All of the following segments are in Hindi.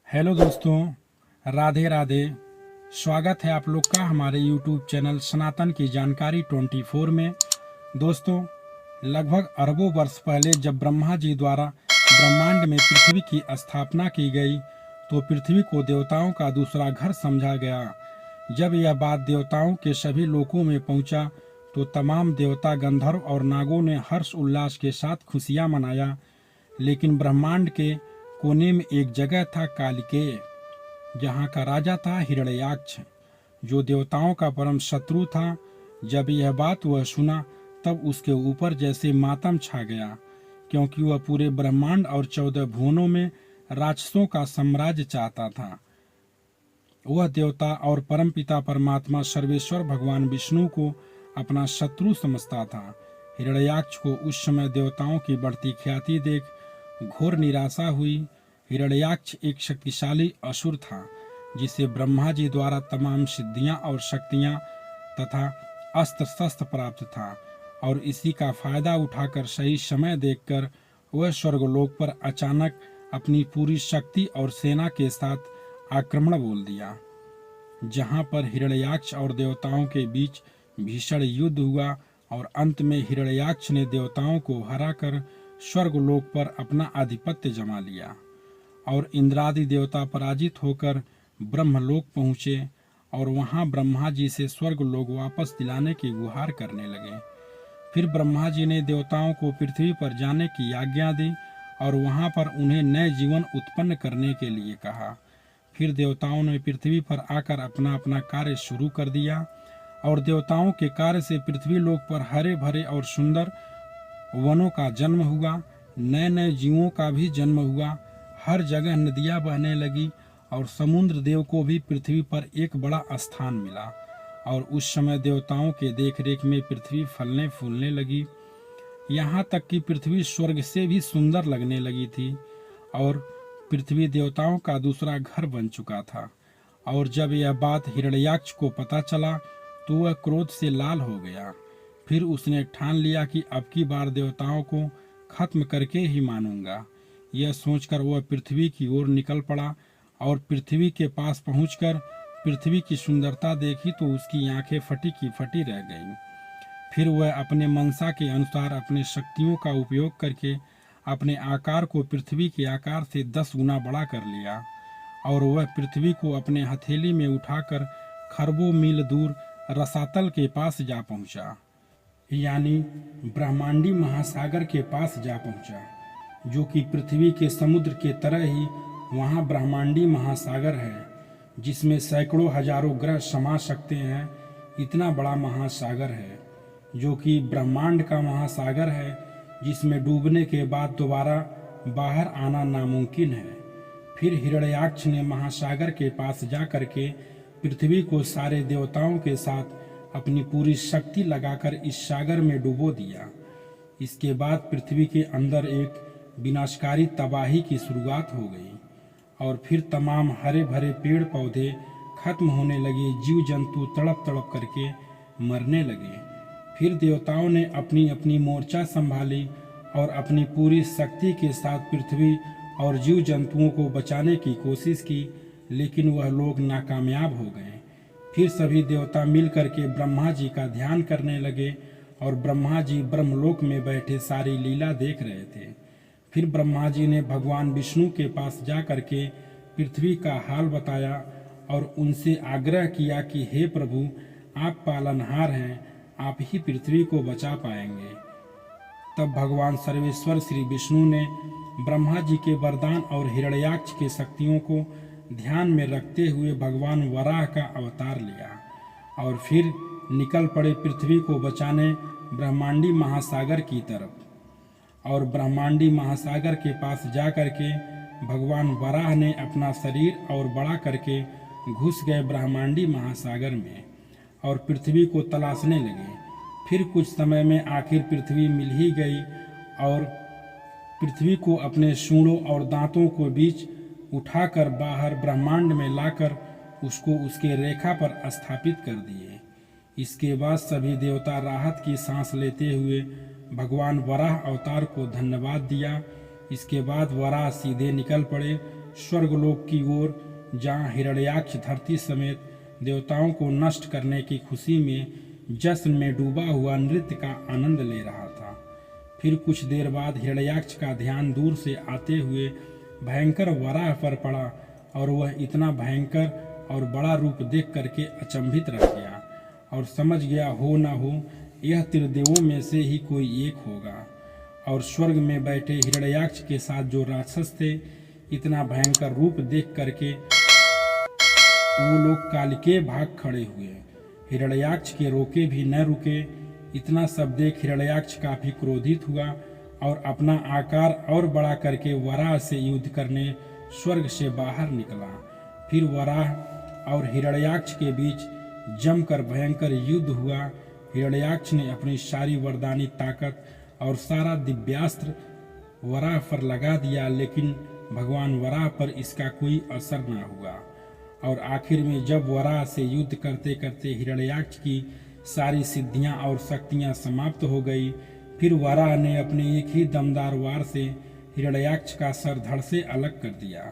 हेलो दोस्तों, राधे राधे। स्वागत है आप लोग का हमारे YouTube चैनल सनातन की जानकारी 24 में। दोस्तों, लगभग अरबों वर्ष पहले जब ब्रह्मा जी द्वारा ब्रह्मांड में पृथ्वी की स्थापना की गई तो पृथ्वी को देवताओं का दूसरा घर समझा गया। जब यह बात देवताओं के सभी लोकों में पहुंचा तो तमाम देवता, गंधर्व और नागों ने हर्ष उल्लास के साथ खुशियां मनाया। लेकिन ब्रह्मांड के कोने में एक जगह था कालिकेय, जहाँ का राजा था हिरण्याक्ष, जो देवताओं का परम शत्रु था। जब यह बात वह सुना तब उसके ऊपर जैसे मातम छा गया, क्योंकि वह पूरे ब्रह्मांड और 14 भुवनों में राक्षसों का साम्राज्य चाहता था। वह देवता और परमपिता परमात्मा सर्वेश्वर भगवान विष्णु को अपना शत्रु समझता था। हिरण्याक्ष को उस समय देवताओं की बढ़ती ख्याति देख घोर निराशा हुई। हिरण्याक्ष एक शक्तिशाली असुर था, जिसे ब्रह्मा जी द्वारा तमाम सिद्धियां और शक्तियां तथा अस्त्र शस्त्र प्राप्त था, और इसी का फायदा उठाकर सही समय देखकर वह स्वर्गलोक पर अचानक अपनी पूरी शक्ति और सेना के साथ आक्रमण बोल दिया, जहां पर हिरण्याक्ष और देवताओं के बीच भीषण युद्ध हुआ और अंत में हिरण्याक्ष ने देवताओं को हराकर स्वर्गलोक पर अपना आधिपत्य जमा लिया और इंद्रादि देवता पराजित होकर ब्रह्मलोक पहुँचे और वहां ब्रह्मा जी से स्वर्गलोक वापस दिलाने की गुहार करने लगे। फिर ब्रह्मा जी ने देवताओं को पृथ्वी पर जाने की आज्ञा दी और वहां पर उन्हें नए जीवन उत्पन्न करने के लिए कहा। फिर देवताओं ने पृथ्वी पर आकर अपना अपना कार्य शुरू कर दिया और देवताओं के कार्य से पृथ्वी लोक पर हरे भरे और सुंदर वनों का जन्म हुआ, नए नए जीवों का भी जन्म हुआ। हर जगह नदियां बहने लगी और समुद्र देव को भी पृथ्वी पर एक बड़ा स्थान मिला, और उस समय देवताओं के देखरेख में पृथ्वी फलने फूलने लगी। यहाँ तक कि पृथ्वी स्वर्ग से भी सुंदर लगने लगी थी और पृथ्वी देवताओं का दूसरा घर बन चुका था। और जब यह बात हिरण्याक्ष को पता चला तो वह क्रोध से लाल हो गया। फिर उसने ठान लिया कि अब की बार देवताओं को खत्म करके ही मानूंगा। यह सोचकर वह पृथ्वी की ओर निकल पड़ा और पृथ्वी के पास पहुंचकर पृथ्वी की सुंदरता देखी तो उसकी आंखें फटी की फटी रह गईं। फिर वह अपने मनसा के अनुसार अपने शक्तियों का उपयोग करके अपने आकार को पृथ्वी के आकार से 10 गुना बड़ा कर लिया और वह पृथ्वी को अपने हथेली में उठाकर खरबों मील दूर रसातल के पास जा पहुंचा, यानी ब्रह्मांडी महासागर के पास जा पहुंचा, जो कि पृथ्वी के समुद्र के तरह ही वहां ब्रह्मांडी महासागर है, जिसमें सैकड़ों हजारों ग्रह समा सकते हैं। इतना बड़ा महासागर है, जो कि ब्रह्मांड का महासागर है, जिसमें डूबने के बाद दोबारा बाहर आना नामुमकिन है। फिर हिरण्याक्ष ने महासागर के पास जा करके पृथ्वी को सारे देवताओं के साथ अपनी पूरी शक्ति लगाकर इस सागर में डुबो दिया। इसके बाद पृथ्वी के अंदर एक विनाशकारी तबाही की शुरुआत हो गई और फिर तमाम हरे भरे पेड़ पौधे खत्म होने लगे, जीव जंतु तड़प तड़प करके मरने लगे। फिर देवताओं ने अपनी अपनी मोर्चा संभाली और अपनी पूरी शक्ति के साथ पृथ्वी और जीव जंतुओं को बचाने की कोशिश की, लेकिन वह लोग नाकामयाब हो गए। फिर सभी देवता मिल करके ब्रह्मा जी का ध्यान करने लगे और ब्रह्मा जी ब्रह्मलोक में बैठे सारी लीला देख रहे थे। फिर ब्रह्मा जी ने भगवान विष्णु के पास जा करके पृथ्वी का हाल बताया और उनसे आग्रह किया कि हे प्रभु, आप पालनहार हैं, आप ही पृथ्वी को बचा पाएंगे। तब भगवान सर्वेश्वर श्री विष्णु ने ब्रह्मा जी के वरदान और हिरण्याक्ष के शक्तियों को ध्यान में रखते हुए भगवान वराह का अवतार लिया और फिर निकल पड़े पृथ्वी को बचाने ब्रह्मांडी महासागर की तरफ। और ब्रह्मांडी महासागर के पास जा करके भगवान वराह ने अपना शरीर और बड़ा करके घुस गए ब्रह्मांडी महासागर में और पृथ्वी को तलाशने लगे। फिर कुछ समय में आखिर पृथ्वी मिल ही गई और पृथ्वी को अपने सूंडों और दांतों के बीच उठाकर बाहर ब्रह्मांड में लाकर उसको उसके रेखा पर स्थापित कर दिए। इसके बाद सभी देवता राहत की सांस लेते हुए भगवान वराह अवतार को धन्यवाद दिया। इसके बाद वराह सीधे निकल पड़े स्वर्गलोक की ओर, जहाँ हिरण्याक्ष धरती समेत देवताओं को नष्ट करने की खुशी में जश्न में डूबा हुआ नृत्य का आनंद ले रहा था। फिर कुछ देर बाद हिरण्याक्ष का ध्यान दूर से आते हुए भयंकर वराह पर पड़ा और वह इतना भयंकर और बड़ा रूप देख करके अचंभित रह गया और समझ गया हो न हो यह त्रिदेवों में से ही कोई एक होगा। और स्वर्ग में बैठे हिरण्याक्ष के साथ जो राक्षस थे, इतना भयंकर रूप देख करके वो लोग कालिके भाग खड़े हुए। हिरण्याक्ष के रोके भी न रुके। इतना सब देख हिरण्याक्ष काफी क्रोधित हुआ और अपना आकार और बड़ा करके वराह से युद्ध करने स्वर्ग से बाहर निकला। फिर वराह और हिरण्याक्ष के बीच जमकर भयंकर युद्ध हुआ। हिरण्याक्ष ने अपनी सारी वरदानी ताकत और सारा दिव्यास्त्र वराह पर लगा दिया, लेकिन भगवान वराह पर इसका कोई असर न हुआ। और आखिर में जब वराह से युद्ध करते करते हिरण्याक्ष की सारी सिद्धियां और शक्तियां समाप्त हो गई, फिर वराह ने अपने एक ही दमदार वार से हिरण्याक्ष का सर धड़ से अलग कर दिया।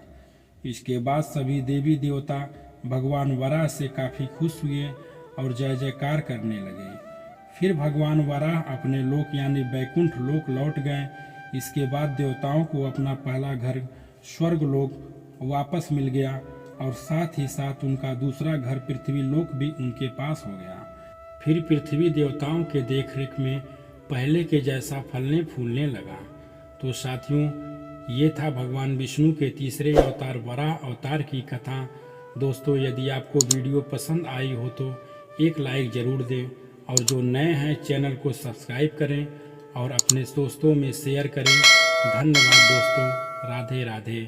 इसके बाद सभी देवी देवता भगवान वराह से काफी खुश हुए और जय जयकार करने लगे। फिर भगवान वराह अपने लोक यानी बैकुंठ लोक लौट गए। इसके बाद देवताओं को अपना पहला घर स्वर्ग लोक वापस मिल गया और साथ ही साथ उनका दूसरा घर पृथ्वी लोक भी उनके पास हो गया। फिर पृथ्वी देवताओं के देखरेख में पहले के जैसा फलने फूलने लगा। तो साथियों, ये था भगवान विष्णु के तीसरे अवतार वराह अवतार की कथा। दोस्तों, यदि आपको वीडियो पसंद आई हो तो एक लाइक ज़रूर दें और जो नए हैं चैनल को सब्सक्राइब करें और अपने दोस्तों में शेयर करें। धन्यवाद दोस्तों। राधे राधे।